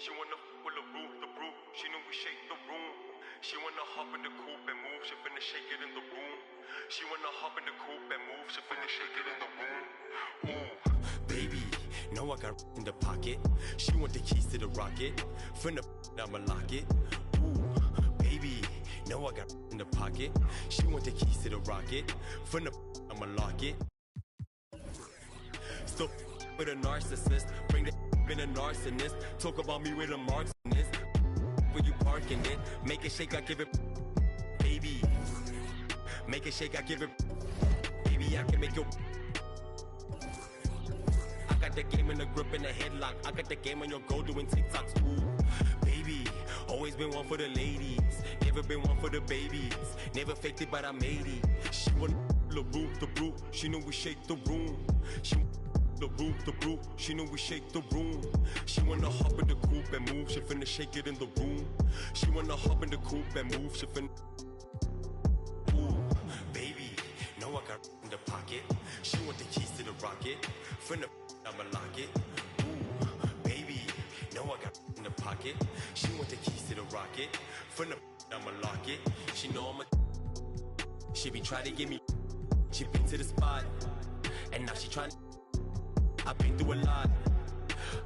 She wanna f with the brew. She knew we shake the room. She wanna hop in the coupe and move. She finna shake it in the room. She wanna hop in the coupe and move. She finna shake it in the room. Ooh, baby, know I got in the pocket. She want the keys to the rocket. Finna I'ma lock it. Ooh, baby, know I got in the pocket. She want the keys to the rocket. Finna I'ma lock it. Still with a narcissist. Bring the in a narcissist. Talk about me with a marksmanist. When you parking it, make it shake, I give it. Baby, make it shake, I give it. Baby, I can make you. I got the game in the grip and the headlock. I got the game on your goal doing TikToks. Ooh, baby, always been one for the ladies. Never been one for the babies. Never faked it, but I made it. She want the brew. She knew we shake the room. She the brew. She knew we shake the room. She wanna hop in the coupe and move. She finna shake it in the room. She wanna hop in the coupe and move. She finna. Ooh, baby, know I got in the pocket. She want the keys to the rocket. Finna I'ma lock it. Ooh, baby, know I got in the pocket. She want the keys to the rocket. Finna I'ma lock it. She know I'm a. She been trying to get me. She been to the spot, and now she trying. I've been through a lot.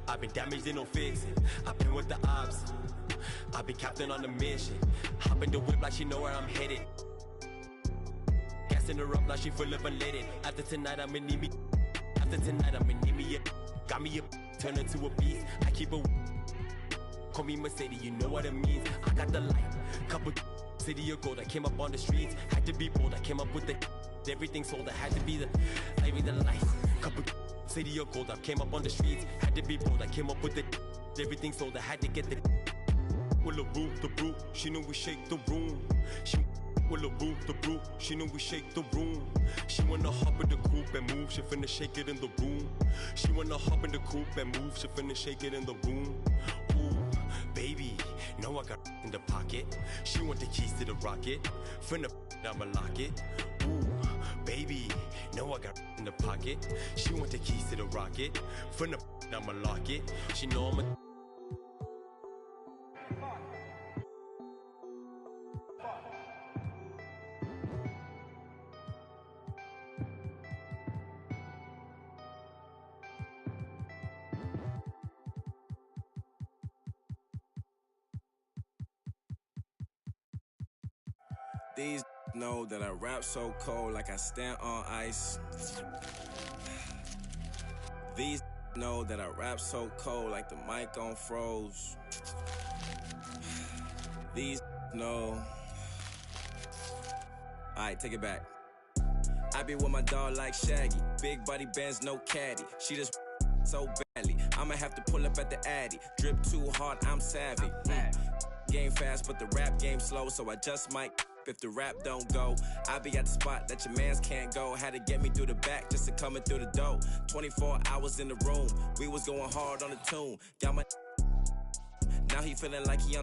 I've been damaged and no fixing. I've been with the ops. I've been captain on the mission. Hop in the whip like she know where I'm headed. Gassing her up like she full of unleaded. After tonight I'ma need me. After tonight I'ma need me a. Got me a. Turn into a beast. I keep a. Call me Mercedes, you know what it means. I got the light. Couple city of gold. I came up on the streets. Had to be bold. I came up with the. Everything sold. I had to be the. I be the light. Couple. City of gold, I came up on the streets. Had to be bold, I came up with it. Everything sold, I had to get the. With the brew. She knew we shake the room. She with the brew. She knew we shake the room. She wanna hop in the coupe and move. She finna shake it in the room. She wanna hop in the coupe and move. She finna shake it in the room. Ooh, baby, know I got in the pocket. She want the keys to the rocket. Finna I'ma lock it. Ooh, baby, know I got in the pocket. She want the keys to the rocket. Finna I'ma lock it. She know I'm a. These know that I rap so cold like I stand on ice. These know that I rap so cold like the mic on froze. These know. Alright, take it back. I be with my dog like Shaggy. Big body bands, no caddy. She just so badly. I'ma have to pull up at the Addy. Drip too hard, I'm savvy. Game fast, but the rap game slow, so I just might. If the rap don't go, I be at the spot that your mans can't go. Had to get me through the back just to coming through the door. 24 hours in the room, we was going hard on the tune. Got my. Now he feeling like he on.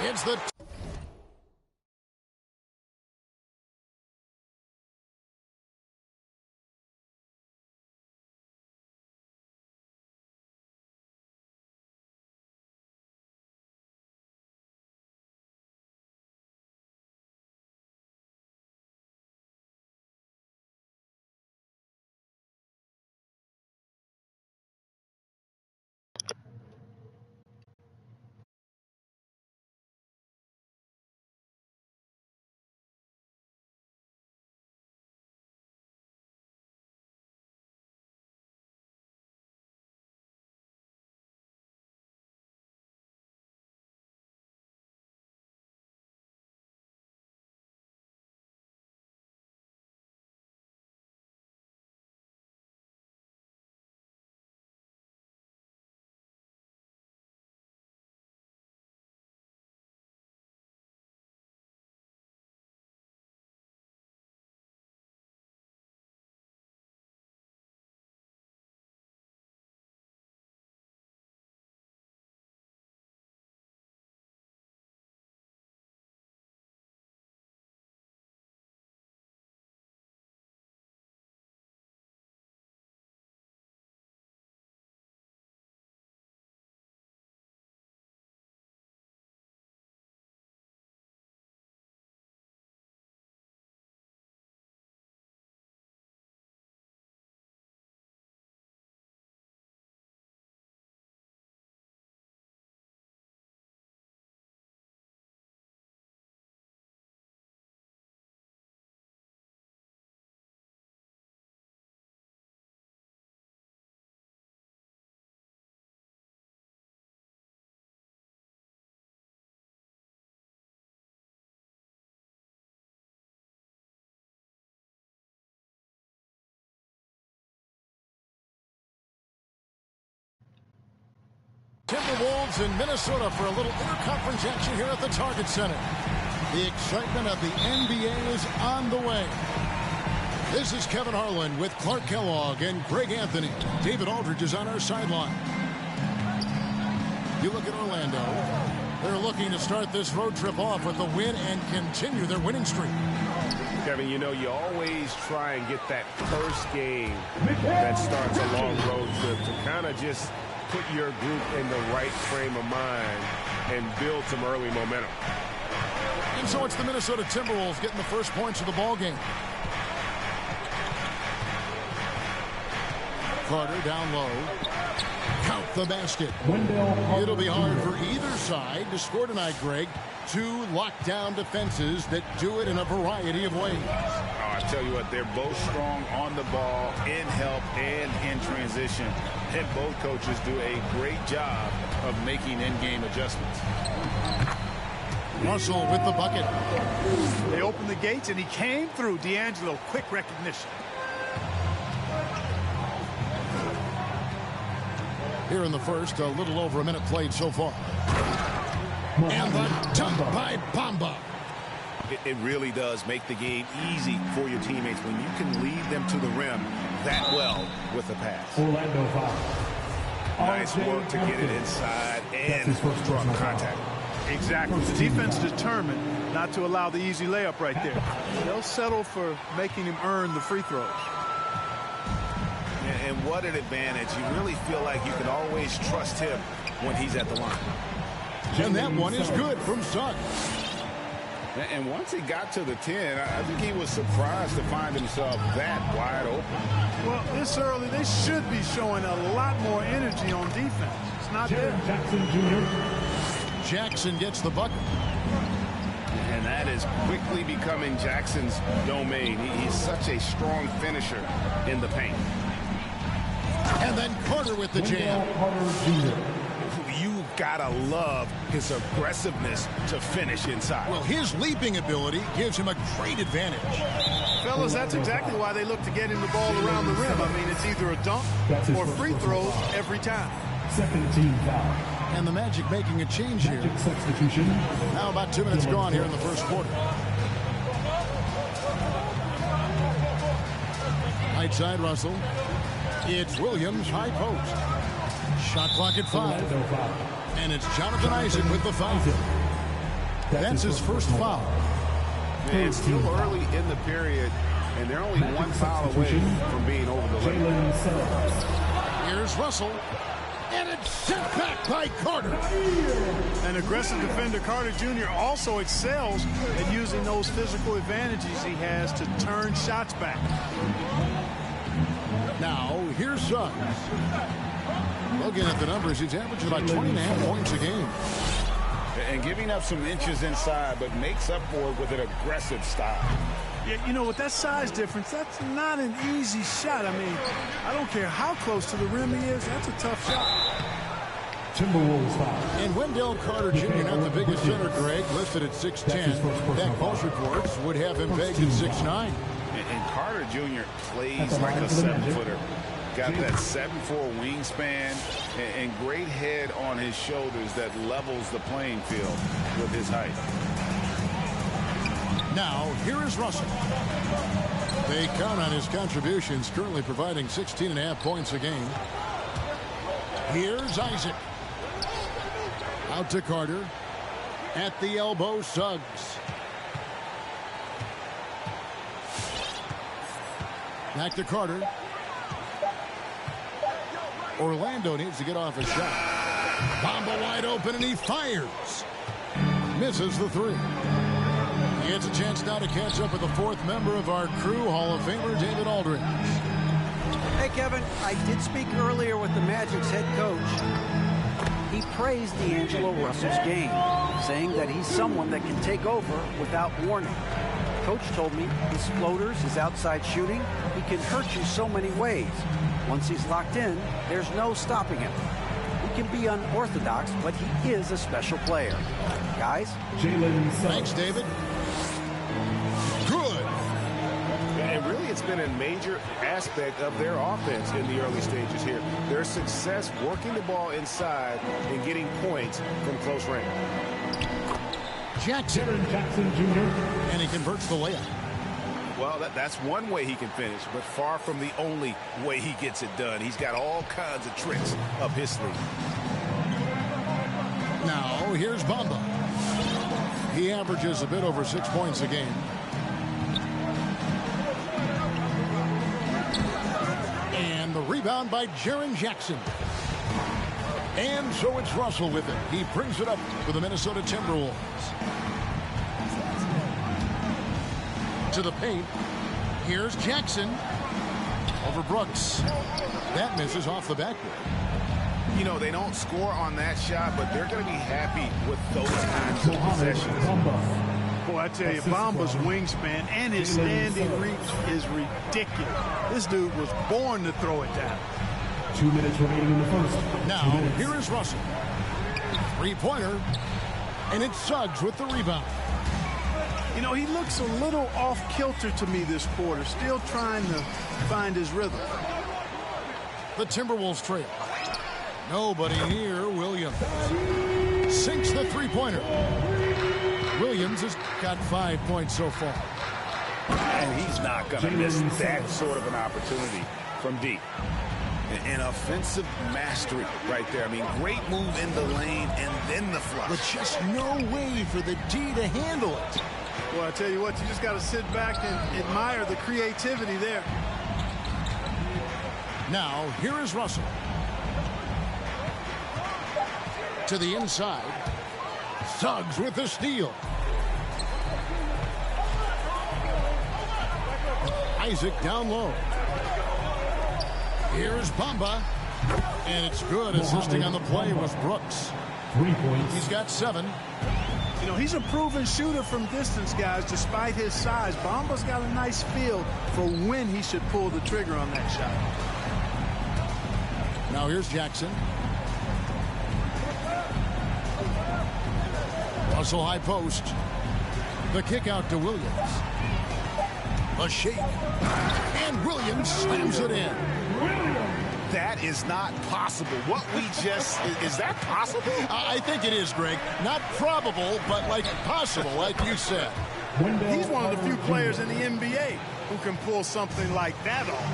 It's the Timberwolves in Minnesota for a little interconference action here at the Target Center. The excitement of the NBA is on the way. This is Kevin Harlan with Clark Kellogg and Greg Anthony. David Aldridge is on our sideline. You look at Orlando. They're looking to start this road trip off with a win and continue their winning streak. Kevin, you know, you always try and get that first game that starts a long road trip to kind of just put your group in the right frame of mind and build some early momentum. And so it's the Minnesota Timberwolves getting the first points of the ball game. Carter down low. Count the basket. It'll be hard for either side to score tonight, Greg. Two lockdown defenses that do it in a variety of ways. Oh, I tell you what, they're both strong on the ball, in help, and in transition. And both coaches do a great job of making in-game adjustments. Russell with the bucket. They opened the gates, and he came through. D'Angelo, quick recognition. Here in the first, a little over a minute played so far. And the dunk by Bamba. It really does make the game easy for your teammates when you can lead them to the rim that well with a pass. Orlando foul. Nice work to get it inside and draw contact. Exactly. The defense determined not to allow the easy layup right there. They'll settle for making him earn the free throws. And what an advantage. You really feel like you can always trust him when he's at the line. And that one is good from Suggs. And once he got to the 10, I think he was surprised to find himself that wide open. Well, this early, they should be showing a lot more energy on defense. It's not there. Jackson Jr. Jackson gets the bucket. And that is quickly becoming Jackson's domain. He's such a strong finisher in the paint. And then Carter with the jam. You gotta love his aggressiveness to finish inside. Well, his leaping ability gives him a great advantage. Fellas, that's exactly why they look to get him the ball around the rim. I mean, it's either a dunk or free throws every time. Second team foul. And the Magic making a change here. Magic substitution. Now about 2 minutes gone here in the first quarter. Right side, Russell. It's Williams, high post. Shot clock at 5. And it's Jonathan Isaac with the foul. That's his first foul. It's still early in the period, and they're only one foul away from being over the limit. Here's Russell. And it's sent back by Carter. An aggressive defender, Carter Jr. also excels at using those physical advantages he has to turn shots back. Now, here's Suggs. Looking at the numbers, he's averaging about 20.5 points a game. And giving up some inches inside, but makes up for it with an aggressive style. Yeah, you know, with that size difference, that's not an easy shot. I mean, I don't care how close to the rim he is, that's a tough shot. Timberwolves foul. And Wendell Carter Jr., not the biggest center, Greg, listed at 6'10". That Pulse reports would have him pegged at 6'9". And Carter Jr. plays like a 7-footer. Got that 7'4" wingspan and great head on his shoulders that levels the playing field with his height. Now, here is Russell. They count on his contributions, currently providing 16.5 points a game. Here's Isaac. Out to Carter. At the elbow, Suggs. Back to Carter. Orlando needs to get off a shot. Bamba wide open, and he fires. Misses the 3. He gets a chance now to catch up with the 4th member of our crew, Hall of Famer David Aldridge. Hey, Kevin, I did speak earlier with the Magic's head coach. He praised D'Angelo Russell's game, saying that he's someone that can take over without warning. Coach told me his floaters, his outside shooting, he can hurt you so many ways. Once he's locked in, there's no stopping him. He can be unorthodox, but he is a special player. Guys? Thanks, David. Good. And really, it's been a major aspect of their offense in the early stages here. Their success working the ball inside and getting points from close range. Jackson Jr. And he converts the layup. Well, that's one way he can finish, but far from the only way he gets it done. He's got all kinds of tricks up his sleeve. Now, here's Bamba. He averages a bit over 6 points a game. And the rebound by Jaren Jackson. And so it's Russell with it. He brings it up for the Minnesota Timberwolves. To the paint. Here's Jackson. Over Brooks. That misses off the backboard. You know, they don't score on that shot, but they're going to be happy with those kinds of possessions. Boy, I tell you, Bamba's wingspan and his standing reach is ridiculous. This dude was born to throw it down. 2 minutes remaining in the first. Now, here is Russell. Three-pointer. And it's Suggs with the rebound. You know, he looks a little off-kilter to me this quarter, still trying to find his rhythm. The Timberwolves trail. Nobody near Williams. Sinks the three-pointer. Williams has got 5 points so far. And he's not going to miss that sort of an opportunity from deep. An offensive mastery right there. I mean, great move in the lane and then the flush. But just no way for the D to handle it. Well, I tell you what, you just got to sit back and admire the creativity there. Now, here is Russell. To the inside. Suggs with the steal. Isaac down low. Here's Bamba. And it's good. Assisting on the play was Brooks. 3 points. He's got 7. You know, he's a proven shooter from distance, guys, despite his size. Bamba's got a nice feel for when he should pull the trigger on that shot. Now here's Jackson. Russell high post. The kick out to Williams. A shake. And Williams slams it in. That is not possible. What we just... Is that possible? I think it is, Greg. Not probable, but like possible, like you said. He's one of the few players in the NBA who can pull something like that off.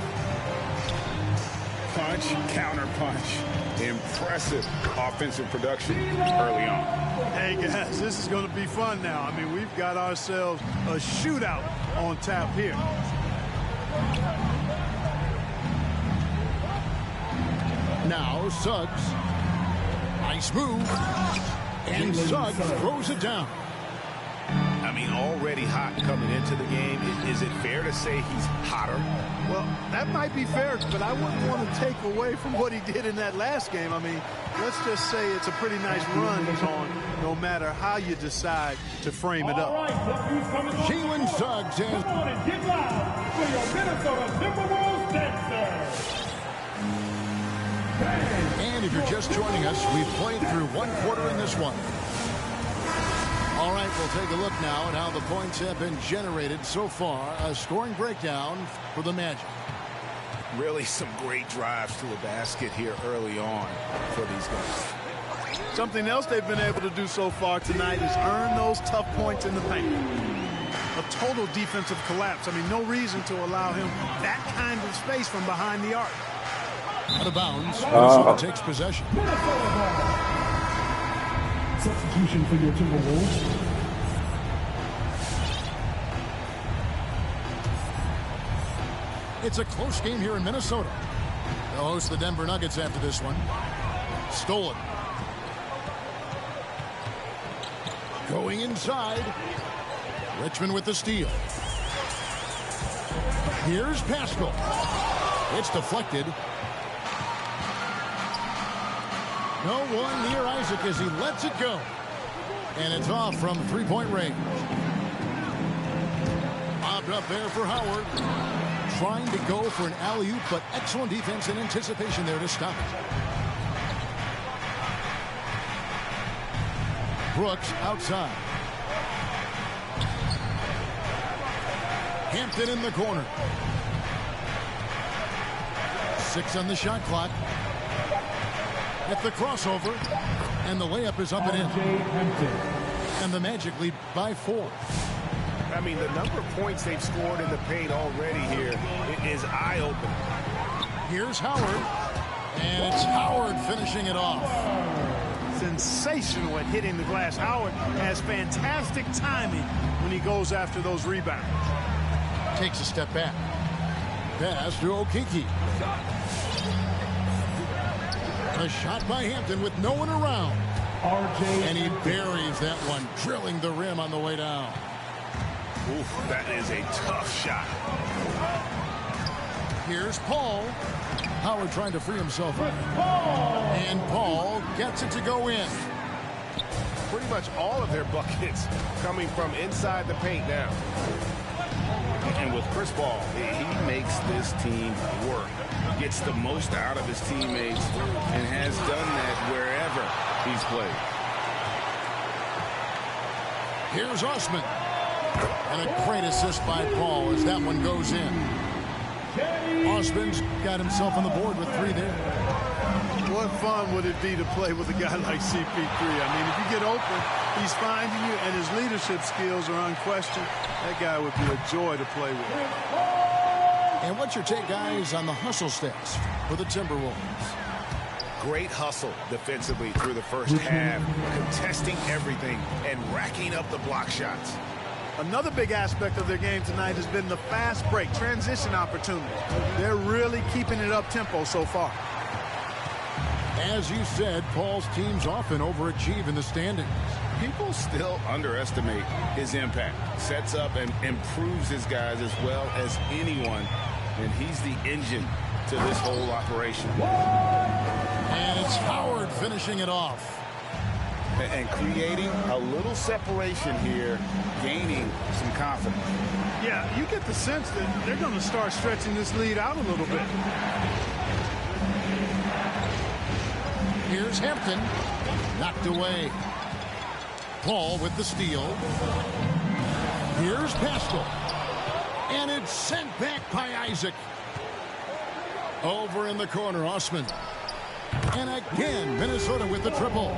Punch, counter punch. Impressive offensive production early on. Hey, guys, this is going to be fun now. I mean, we've got ourselves a shootout on tap here. Now Suggs. Nice move. And Suggs throws it down. I mean, already hot coming into the game. Is it fair to say he's hotter? Well, that might be fair, but I wouldn't want to take away from what he did in that last game. I mean, let's just say it's a pretty nice run he's on, no matter how you decide to frame it up. Jalen Suggs has... Get loud for your Minnesota Timberwolves dancers. And if you're just joining us, we've played through 1 quarter in this one. All right, we'll take a look now at how the points have been generated so far. A scoring breakdown for the Magic. Really some great drives to the basket here early on for these guys. Something else they've been able to do so far tonight is earn those tough points in the paint. A total defensive collapse. I mean, no reason to allow him that kind of space from behind the arc. Out of bounds. Minnesota takes possession. Substitution for your Timberwolves. It's a close game here in Minnesota. They'll host the Denver Nuggets after this one. Stolen. Going inside. Richmond with the steal. Here's Pascal. It's deflected. No one near Isaac as he lets it go. And it's off from three-point range. Bobbed up there for Howard. Trying to go for an alley-oop, but excellent defense and anticipation there to stop it. Brooks outside. Hampton in the corner. 6 on the shot clock. At the crossover, and the layup is up and in. And the Magic lead by 4. I mean, the number of points they've scored in the paint already here is eye-opening. Here's Howard, and it's Howard finishing it off. Sensational at hitting the glass. Howard has fantastic timing when he goes after those rebounds. Takes a step back. Pass to Okeke. A shot by Hampton with no one around. And he buries that one, drilling the rim on the way down. Oof, that is a tough shot. Here's Paul. Howard trying to free himself up. And Paul gets it to go in. Pretty much all of their buckets coming from inside the paint now. And with Chris Paul, he makes this team work. Gets the most out of his teammates and has done that wherever he's played. Here's Osman. And a great assist by Paul as that one goes in. Osman's got himself on the board with 3 there. What fun would it be to play with a guy like CP3? I mean, if you get open, he's finding you, and his leadership skills are unquestioned. That guy would be a joy to play with. And what's your take, guys, on the hustle stats for the Timberwolves? Great hustle defensively through the first half, contesting everything and racking up the block shots. Another big aspect of their game tonight has been the fast break, transition opportunity. They're really keeping it up-tempo so far. As you said, Paul's teams often overachieve in the standings. People still underestimate his impact. Sets up and improves his guys as well as anyone. And he's the engine to this whole operation. And it's Howard finishing it off. And creating a little separation here, gaining some confidence. Yeah, you get the sense that they're going to start stretching this lead out a little bit. Here's Hampton. Knocked away. Paul with the steal. Here's Pascal. And it's sent back by Isaac. Over in the corner, Osman. And again, Minnesota with the triple.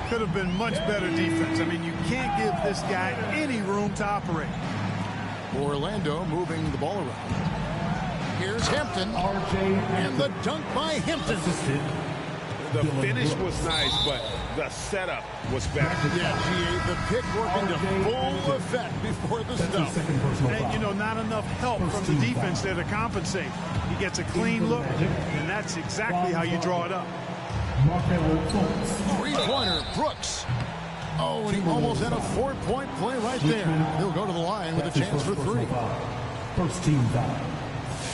Could have been much better defense. I mean, you can't give this guy any room to operate. Orlando moving the ball around. Here's Hampton. And the dunk by Hampton. The finish was nice, but the setup was better. Yeah, G.A., the pick working to full effect before the stuff. And, you know, not enough help from the defense there to compensate. He gets a clean look, and that's exactly how you draw it up. Three-pointer, Brooks. Oh, and he almost had a 4-point play right there. He'll go to the line with a chance for 3. First team foul.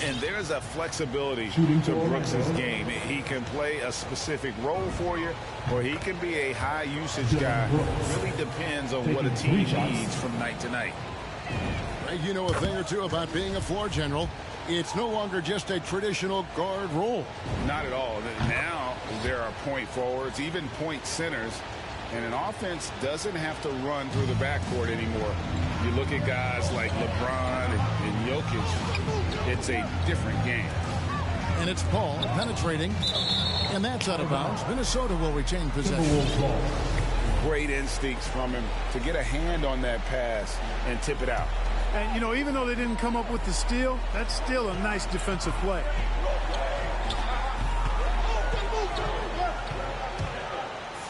And there's a flexibility to Brooks' game. He can play a specific role for you, or he can be a high-usage guy. Really depends on what a team needs from night to night. You know a thing or two about being a floor general. It's no longer just a traditional guard role. Not at all. Now there are point forwards, even point centers, and an offense doesn't have to run through the backcourt anymore. You look at guys like LeBron and Jokic, it's a different game. And it's Paul penetrating, and that's out of bounds. Minnesota will retain possession. Great instincts from him to get a hand on that pass and tip it out. And, you know, even though they didn't come up with the steal, that's still a nice defensive play.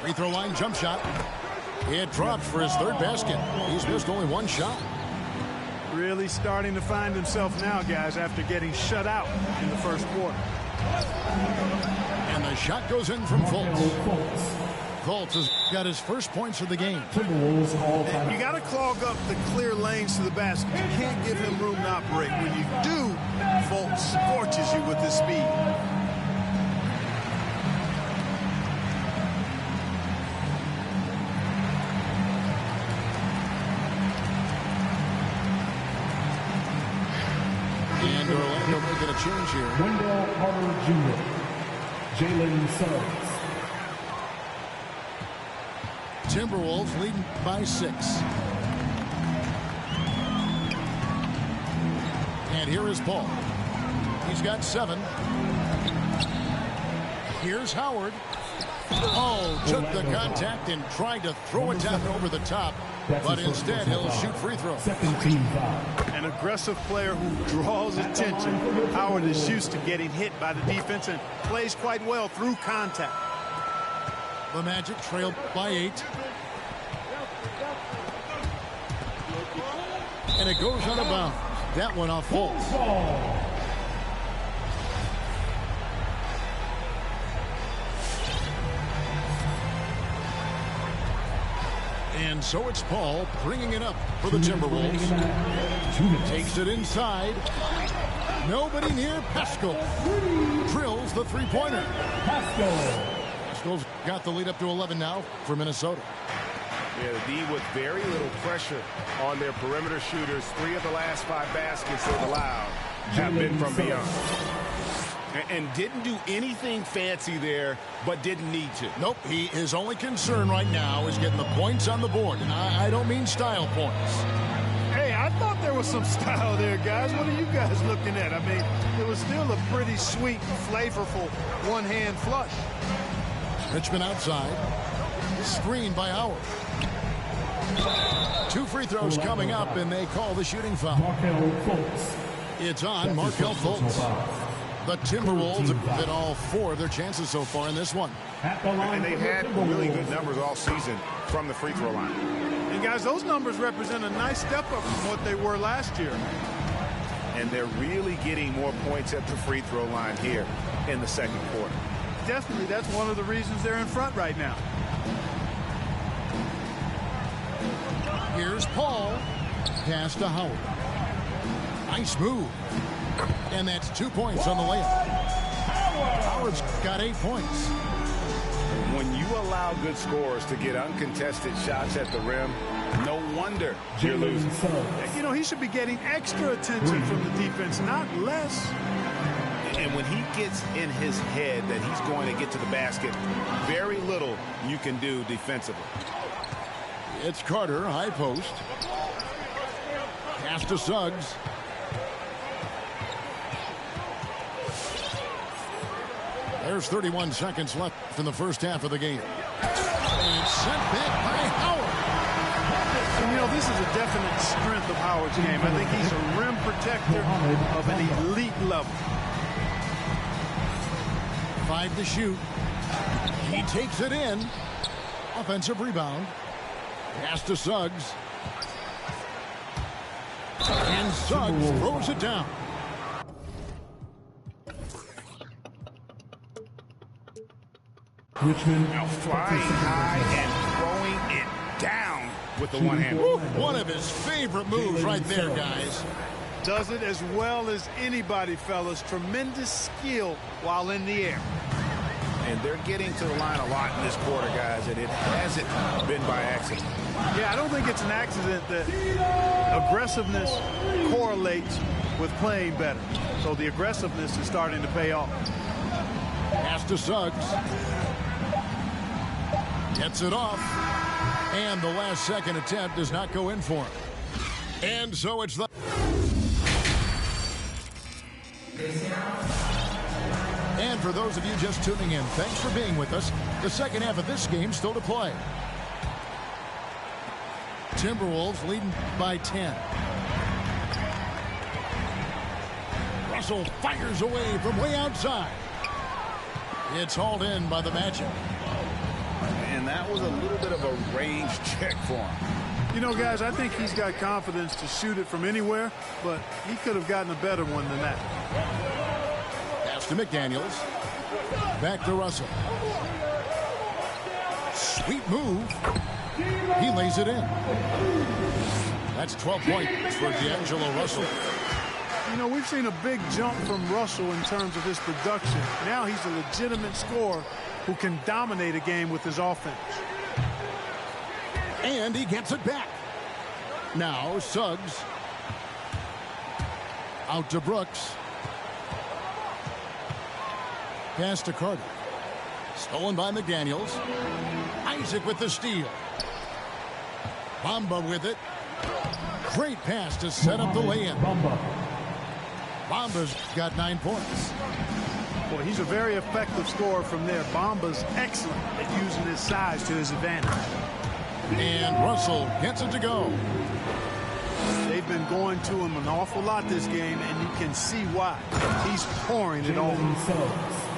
Free throw line jump shot. It drops for his 3rd basket. He's missed only 1 shot. Really starting to find himself now, guys, after getting shut out in the first quarter. And the shot goes in from Fultz. Fultz has got his first points of the game. You got to clog up the clear lanes to the basket. You can't give him room to operate. When you do, Fultz scorches you with his speed. And Orlando making a change here. Wendell Carter Jr. Jalen Suggs. Timberwolves leading by 6. And here is Paul. He's got 7. Here's Howard. Oh, took the contact and tried to throw it down over the top, but instead he'll shoot free throws. An aggressive player who draws attention. Howard is used to getting hit by the defense and plays quite well through contact. The Magic trail by 8. And it goes out of bounds. That one off false. And so it's Paul bringing it up for the Timberwolves. Takes it inside. Nobody near Pascal. Drills the three-pointer. Pascal's got the lead up to 11 now for Minnesota. Yeah, the D with very little pressure on their perimeter shooters. 3 of the last 5 baskets they've allowed have been from beyond. And didn't do anything fancy there, but didn't need to. Nope, his only concern right now is getting the points on the board. And I don't mean style points. Hey, I thought there was some style there, guys. What are you guys looking at? I mean, it was still a pretty sweet, flavorful one-hand flush. Richmond outside. Screen by Howard. 2 free throws coming up, and they call the shooting foul. It's on Markelle Fultz. The Timberwolves have hit all 4 of their chances so far in this one. And they've had really good numbers all season from the free throw line. And guys, those numbers represent a nice step up from what they were last year. And they're really getting more points at the free throw line here in the second quarter. Definitely, that's one of the reasons they're in front right now. Here's Paul. Pass to Howard. Nice move. And that's 2 points on the layup. Howard's got 8 points. When you allow good scorers to get uncontested shots at the rim, no wonder you're losing. You know, he should be getting extra attention from the defense, not less. And when he gets in his head that he's going to get to the basket, very little you can do defensively. It's Carter, high post. Pass to Suggs. There's 31 seconds left in the first half of the game. And sent back by Howard. And, you know, this is a definite strength of Howard's game. I think he's a rim protector of an elite level. 5 to shoot. He takes it in. Offensive rebound. Pass to Suggs. And Suggs throws it down. Richmond now flying high and throwing it down with the one hand. One of his favorite moves right there, guys. Does it as well as anybody, fellas. Tremendous skill while in the air. And they're getting to the line a lot in this quarter, guys, and it hasn't been by accident. Yeah, I don't think it's an accident that aggressiveness correlates with playing better. So the aggressiveness is starting to pay off. Pass to Suggs. Gets it off. And the last second attempt does not go in for him. And so it's the... And for those of you just tuning in, thanks for being with us. The second half of this game still to play. Timberwolves leading by 10. Russell fires away from way outside. It's hauled in by the Magic. And that was a little bit of a range check for him. You know, guys, I think he's got confidence to shoot it from anywhere, but he could have gotten a better one than that. Pass to McDaniels. Back to Russell. Sweet move. He lays it in. That's 12 points for D'Angelo Russell. You know, we've seen a big jump from Russell in terms of his production. Now he's a legitimate scorer who can dominate a game with his offense. And he gets it back. Now Suggs. Out to Brooks. Pass to Carter. Stolen by McDaniels. Isaac with the steal. Bamba with it. Great pass to set up the lay-in. Bamba's got 9 points. Boy, he's a very effective scorer from there. Bamba's excellent at using his size to his advantage. And Russell gets it to go. They've been going to him an awful lot this game, and you can see why. He's pouring it on them.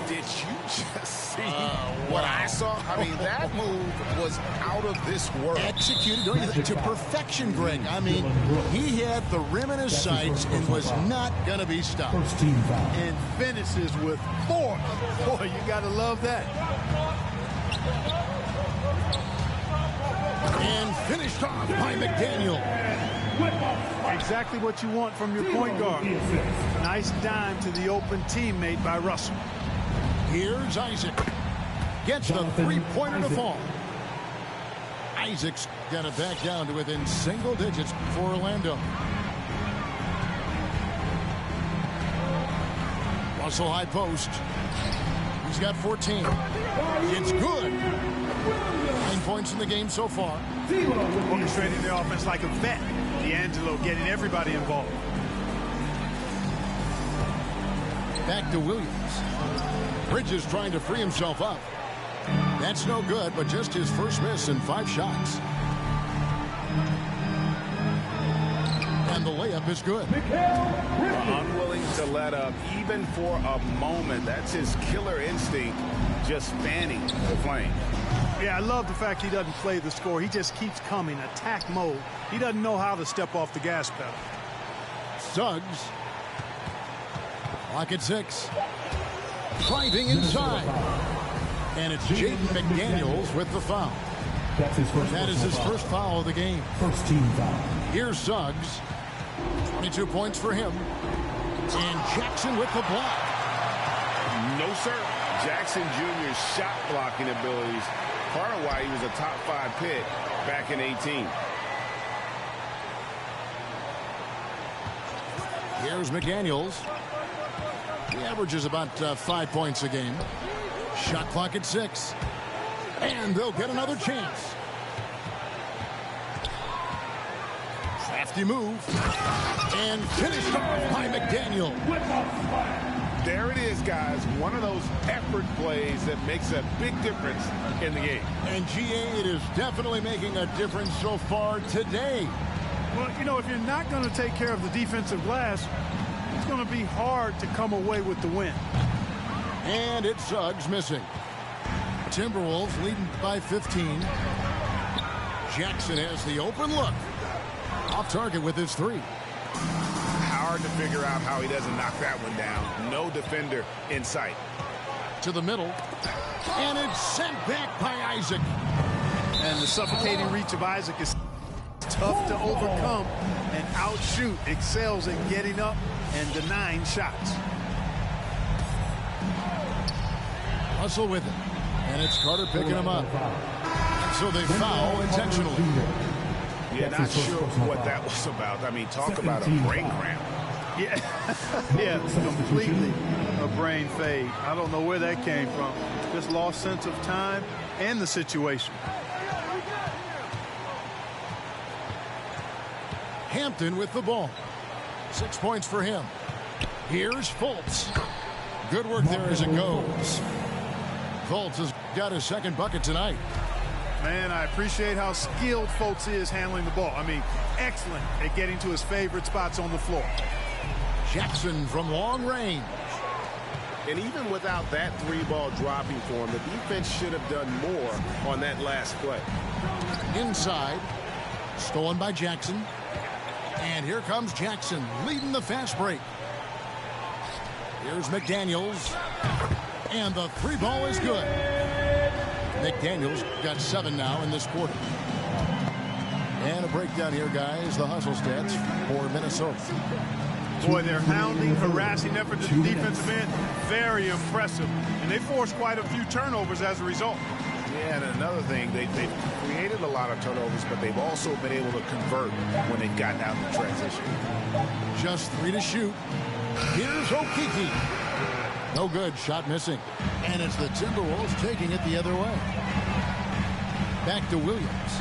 Did you just see what I saw? I mean, that move was out of this world. Executed to perfection, Greg. I mean, he had the rim in his sights and was not going to be stopped. And finishes with force. Boy, you got to love that. And finished off by McDaniel. Exactly what you want from your point guard. Nice dime to the open teammate by Russell. Here's Isaac. Gets the three-pointer to fall. Isaac's got it back down to within single digits for Orlando. Russell high post. He's got 14. It's good. 9 points in the game so far. Orchestrating the offense like a vet. D'Angelo getting everybody involved. Back to Williams. Bridges trying to free himself up. That's no good, but just his first miss in 5 shots. And the layup is good. Unwilling to let up even for a moment. That's his killer instinct, just fanning the flame. Yeah, I love the fact he doesn't play the score. He just keeps coming, attack mode. He doesn't know how to step off the gas pedal. Suggs. Clock at 6. Driving inside. And it's Jake McDaniels with the foul. That is his first foul of the game. First team foul. Here's Suggs. 22 points for him. And Jackson with the block. No, sir. Jackson Jr.'s shot blocking abilities, part of why he was a top 5 pick back in 18. Here's McDaniels. He averages about 5 points a game. Shot clock at 6. And they'll get another chance. Crafty move. And finished off by McDaniel. There it is, guys. One of those effort plays that makes a big difference in the game. And GA, it is definitely making a difference so far today. Well, you know, if you're not going to take care of the defensive glass, it's going to be hard to come away with the win. And it's Suggs missing. Timberwolves leading by 15. Jackson has the open look. Off target with his 3. Hard to figure out how he doesn't knock that one down. No defender in sight. To the middle. And it's sent back by Isaac. And the suffocating reach of Isaac is tough to overcome, and outshoot excels at getting up and denying shots. Russell with it. And it's Carter picking him up. And so they foul intentionally. Yeah, not sure what that was about. I mean, talk about a brain cramp. Yeah, yeah, completely a brain fade. I don't know where that came from. Just lost sense of time and the situation. Hampton with the ball. 6 points for him. Here's Fultz. Good work there as it goes. Fultz has got his second bucket tonight. Man, I appreciate how skilled Fultz is handling the ball. I mean, excellent at getting to his favorite spots on the floor. Jackson from long range. And even without that 3-ball dropping for him, the defense should have done more on that last play. Inside. Stolen by Jackson. And here comes Jackson leading the fast break. Here's McDaniels. And the 3-ball is good. McDaniels got 7 now in this quarter. And a breakdown here, guys. The hustle stats for Minnesota. Boy, their hounding, harassing effort to the defensive end, very impressive. And they forced quite a few turnovers as a result. Yeah, and another thing, they've created a lot of turnovers, but they've also been able to convert when they've gotten out in transition. Just 3 to shoot. Here's Okeke. No good. Shot missing. And it's the Timberwolves taking it the other way. Back to Williams.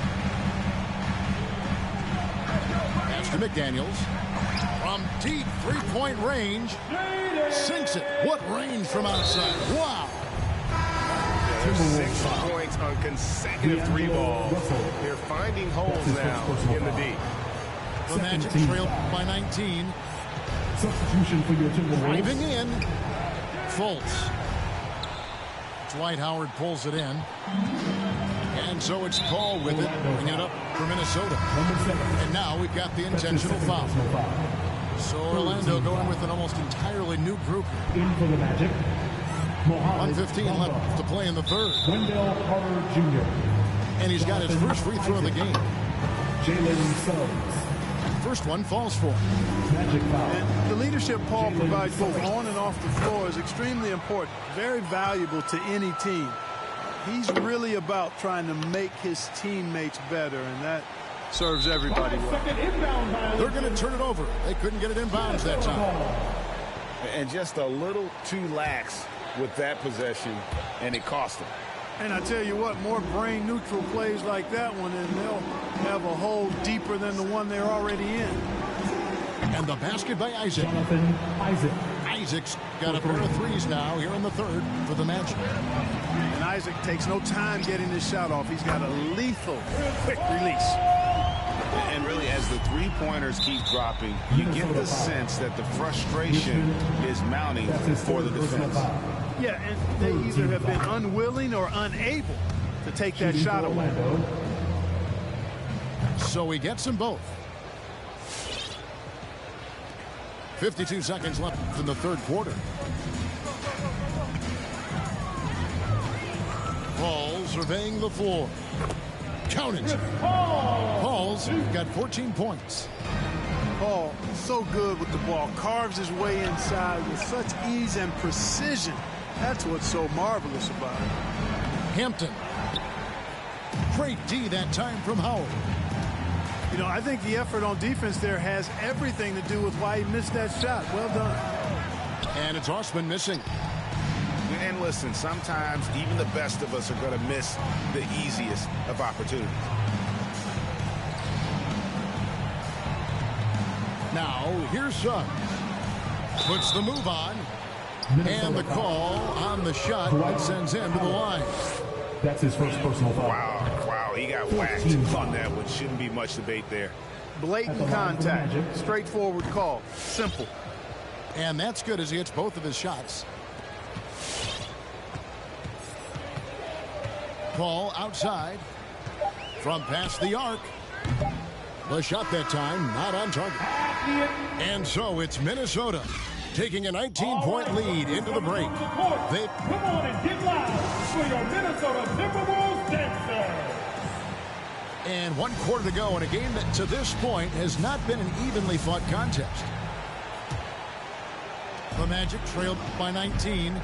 Pass to McDaniels. From deep three-point range, sinks it. What range from outside. Wow. There's 6 points on consecutive 3 balls. They're finding holes now in the D. The Magic trail by 19. Substitution for your Timberwolves. Driving in. Fultz. Dwight Howard pulls it in. And so it's Paul with it, bringing it up for Minnesota. And now we've got the intentional foul. So Orlando going with an almost entirely new group. In for the Magic. 1:15 left to play in the third. Wendell Carter Jr. And he's got his first free throw of the game. Jalen Suggs. First one falls for him. Magic foul. And the leadership Paul provides both on and off the floor is extremely important, very valuable to any team. He's really about trying to make his teammates better, and that serves everybody well. They're going to turn it over. They couldn't get it in bounds that time. And just a little too lax with that possession, and it cost them. And I tell you what, more brain-neutral plays like that one, and they'll have a hole deeper than the one they're already in. And the basket by Isaac. Jonathan Isaac. Isaac's got a pair of threes now here in the third for the Magic. And Isaac takes no time getting this shot off. He's got a lethal, quick release. And really, as the three-pointers keep dropping, you get the sense that the frustration is mounting for the defense. Yeah, and they either have been unwilling or unable to take that shot away. So he gets them both. 52 seconds left in the third quarter. Paul surveying the floor. Count it. Paul's got 14 points. Paul, so good with the ball. Carves his way inside with such ease and precision. That's what's so marvelous about it. Hampton. Great D that time from Howard. You know, I think the effort on defense there has everything to do with why he missed that shot. Well done. And it's Osman missing. And listen, sometimes even the best of us are going to miss the easiest of opportunities. Now, here's Suggs. Puts the move on. And the call on the shot that sends him to the line. That's his first personal foul. Wow, he got whacked on that one. Shouldn't be much debate there. Blatant contact. Straightforward call. Simple. And that's good as he hits both of his shots. Paul outside. From past the arc. The shot that time not on target. And so it's Minnesota taking a 19-point lead into the break. They come on and get loud for your Minnesota Timberwolves dancers. And 1 quarter to go in a game that to this point has not been an evenly fought contest. The Magic trailed by 19.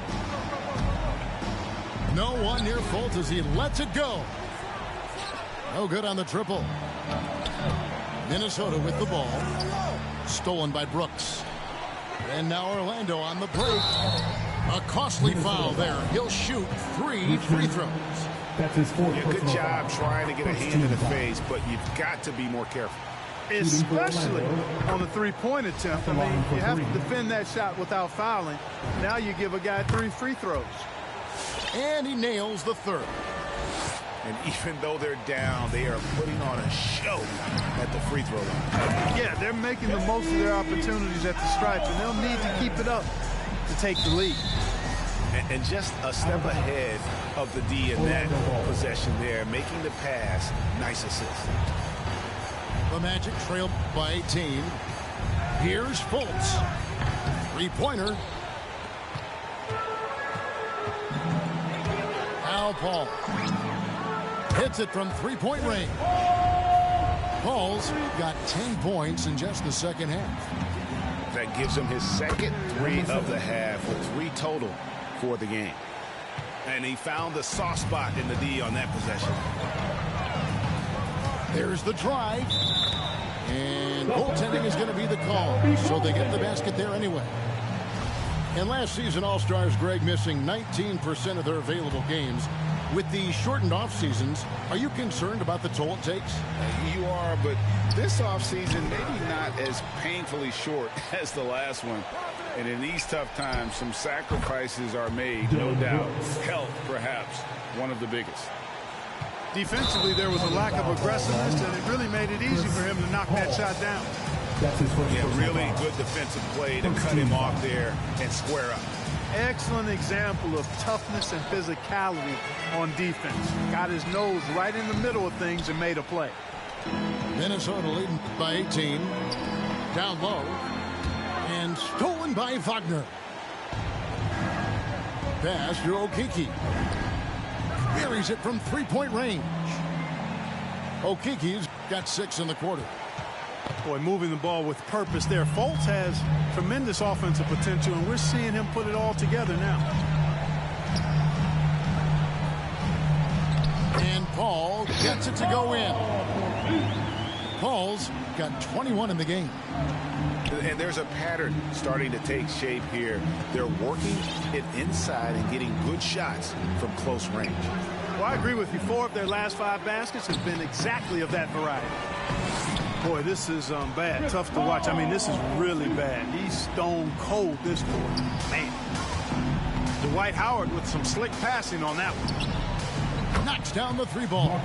No one near Fultz as he lets it go. No good on the triple. Minnesota with the ball. Stolen by Brooks. And now Orlando on the break. A costly foul there. He'll shoot 3 free throws. That's his fourth. Yeah, good job trying to get a hand in the face, but you've got to be more careful. Especially on the three-point attempt. I mean, you have to defend that shot without fouling. Now you give a guy 3 free throws. And he nails the third. And even though they're down, they are putting on a show at the free throw line. Yeah, they're making the most of their opportunities at the stripe, and they'll need to keep it up to take the lead. And just a step ahead of the D in that possession there, making the pass. Nice assist. The Magic trail by 18. Here's Fultz. Three-pointer. Now Paul. Hits it from three-point range. Paul's got 10 points in just the second half. That gives him his second 3 of the half with 3 total for the game. And he found the soft spot in the D on that possession. There's the drive. And goaltending is going to be the call. So they get the basket there anyway. And last season, All-Stars Greg missing 19% of their available games. With the shortened off seasons, are you concerned about the toll it takes? You are, but this offseason maybe not as painfully short as the last one. And in these tough times, some sacrifices are made, no doubt. Health, perhaps, one of the biggest. Defensively, there was a lack of aggressiveness, and it really made it easy for him to knock that shot down. Yeah, really good defensive play to cut him off there and square up. Excellent example of toughness and physicality on defense. Got his nose right in the middle of things and made a play. Minnesota leading by 18. Down low. And stolen by Wagner. Pass to Okeke. Buries it from three-point range. Okeke's got 6 in the quarter. Boy, moving the ball with purpose there. Fultz has tremendous offensive potential, and we're seeing him put it all together now. And Paul gets it to go in. Paul's got 21 in the game. And there's a pattern starting to take shape here. They're working it inside and getting good shots from close range. Well, I agree with you. 4 of their last 5 baskets have been exactly of that variety. Boy, this is bad. Tough to watch. I mean, this is really bad. He's stone cold this quarter. Man. Dwight Howard with some slick passing on that one. Knocks down the 3-ball.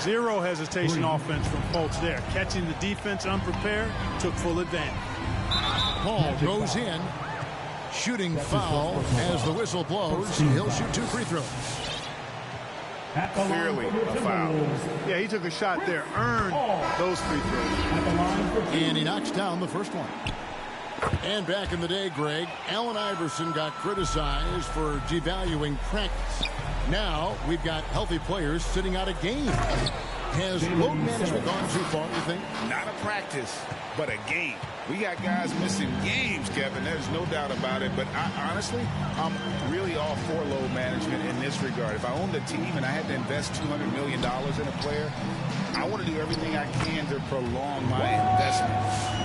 Zero hesitation offense from Fultz there. Catching the defense unprepared, took full advantage. Paul goes in. Shooting foul as the whistle blows. He'll shoot 2 free throws. Clearly a foul. Yeah, he took a shot there, earned those free throws. And he knocks down the first one. And back in the day, Greg, Allen Iverson got criticized for devaluing practice. Now we've got healthy players sitting out a game. Has load management gone too far, you think? Not a practice, but a game. We got guys missing games, Kevin. There's no doubt about it. But honestly, I'm really all for load management in this regard. If I owned a team and I had to invest $200 million in a player, I want to do everything I can to prolong my investment.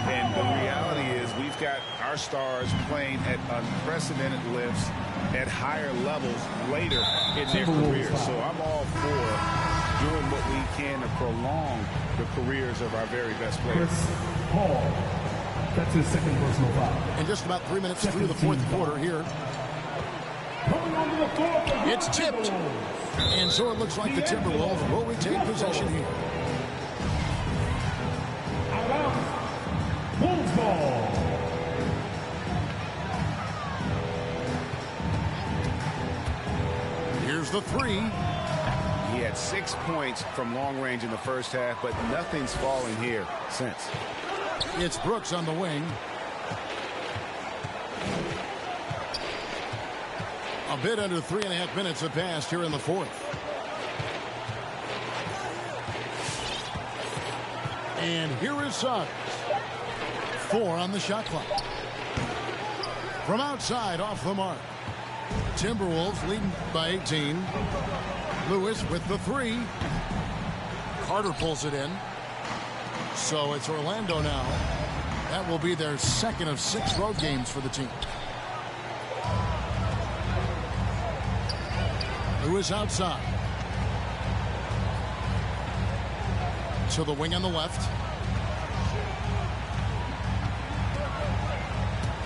And the reality is we've got our stars playing at unprecedented lifts at higher levels later in their careers. So I'm all for doing what we can to prolong the careers of our very best players. Paul. That's his second personal foul. And just about 3 minutes through the fourth quarter here. It's tipped. And so it looks like the Timberwolves will retain possession here. Wolves ball. Here's the 3. He had 6 points from long range in the first half, but nothing's fallen here since. It's Brooks on the wing. A bit under 3.5 minutes have passed here in the fourth. And here is Suggs. 4 on the shot clock. From outside, off the mark. Timberwolves leading by 18. Lewis with the 3. Carter pulls it in. So it's Orlando now. That will be their second of 6 road games for the team. Lewis outside. To the wing on the left.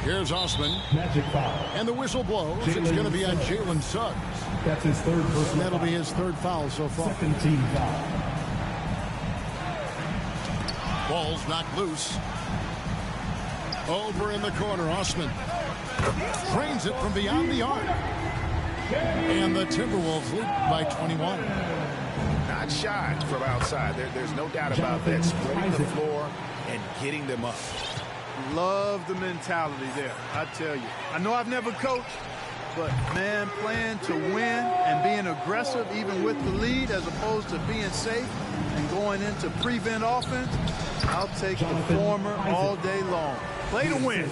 Here's Osman. Magic foul. And the whistle blows. It's going to be on Jalen Suggs. That's his third personal. That'll be his 3rd foul so far. Second team foul. Ball's knocked loose. Over in the corner, Osman trains it from beyond the arc. And the Timberwolves lead by 21. Not shy from outside. There's no doubt about that. Spreading the floor and getting them up. Love the mentality there, I tell you. I know I've never coached, but, man, playing to win and being aggressive even with the lead as opposed to being safe and going into prevent offense, I'll take the former all day long. Play to win.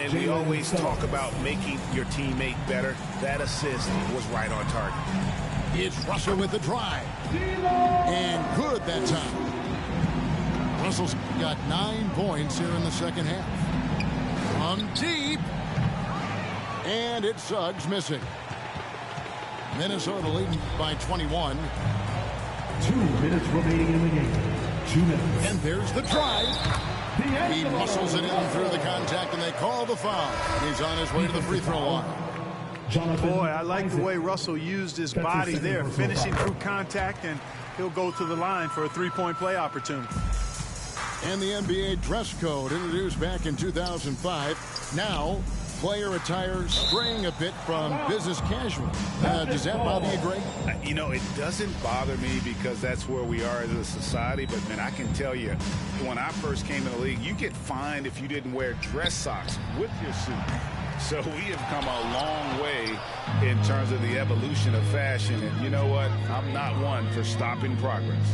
And we always talk about making your teammate better. That assist was right on target. It's Russell with the drive. And good that time. Russell's got 9 points here in the second half. From deep. And it's Suggs missing. Minnesota leading by 21. 2 minutes remaining in the game. 2 minutes. And there's the drive. He muscles it in through the contact, and they call the foul. He's on his way to the free throw line. Boy, I like the way Russell used his body there, finishing through contact, and he'll go to the line for a three-point play opportunity. And the NBA dress code introduced back in 2005. Now, player attire straying a bit from business casual. Does that bother you, Greg? You know, it doesn't bother me because that's where we are as a society. But, man, I can tell you, when I first came in the league, you get fined if you didn't wear dress socks with your suit. So we have come a long way in terms of the evolution of fashion. And you know what? I'm not one for stopping progress.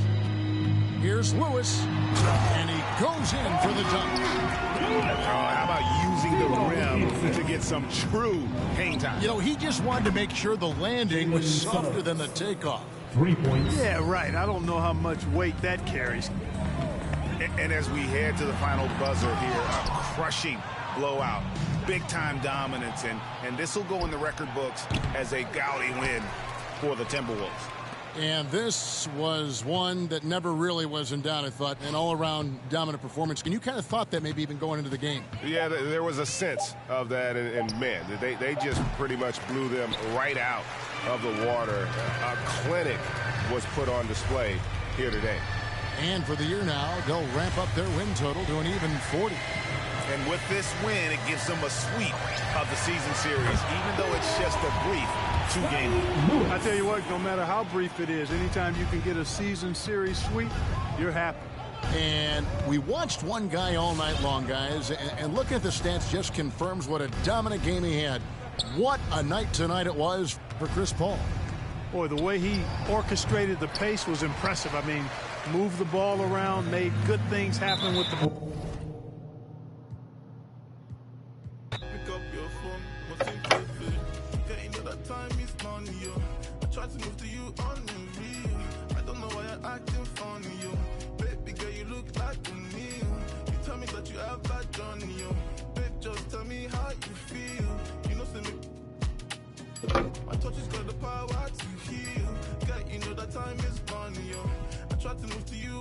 Here's Lewis, and he goes in for the dunk. How about using the rim to get some true hang time? You know, he just wanted to make sure the landing was softer than the takeoff. 3 points. Yeah, right. I don't know how much weight that carries. And as we head to the final buzzer here, a crushing blowout, big-time dominance, and this will go in the record books as a gaudy win for the Timberwolves. And this was one that never really was in doubt, I thought, an all-around dominant performance. And you kind of thought that maybe even going into the game. Yeah, there was a sense of that, and man, they just pretty much blew them right out of the water. A clinic was put on display here today. And for the year now, they'll ramp up their win total to an even 40. And with this win, it gives them a sweep of the season series, even though it's just a brief two-game lead. I tell you what, no matter how brief it is, anytime you can get a season series sweep, you're happy. And we watched one guy all night long, guys, and looking at the stats just confirms what a dominant game he had. What a night tonight it was for Chris Paul. Boy, the way he orchestrated the pace was impressive. I mean, moved the ball around, made good things happen with the ball. My touch has got the power to heal. Girl, you know that time is money, yo. I try to move to you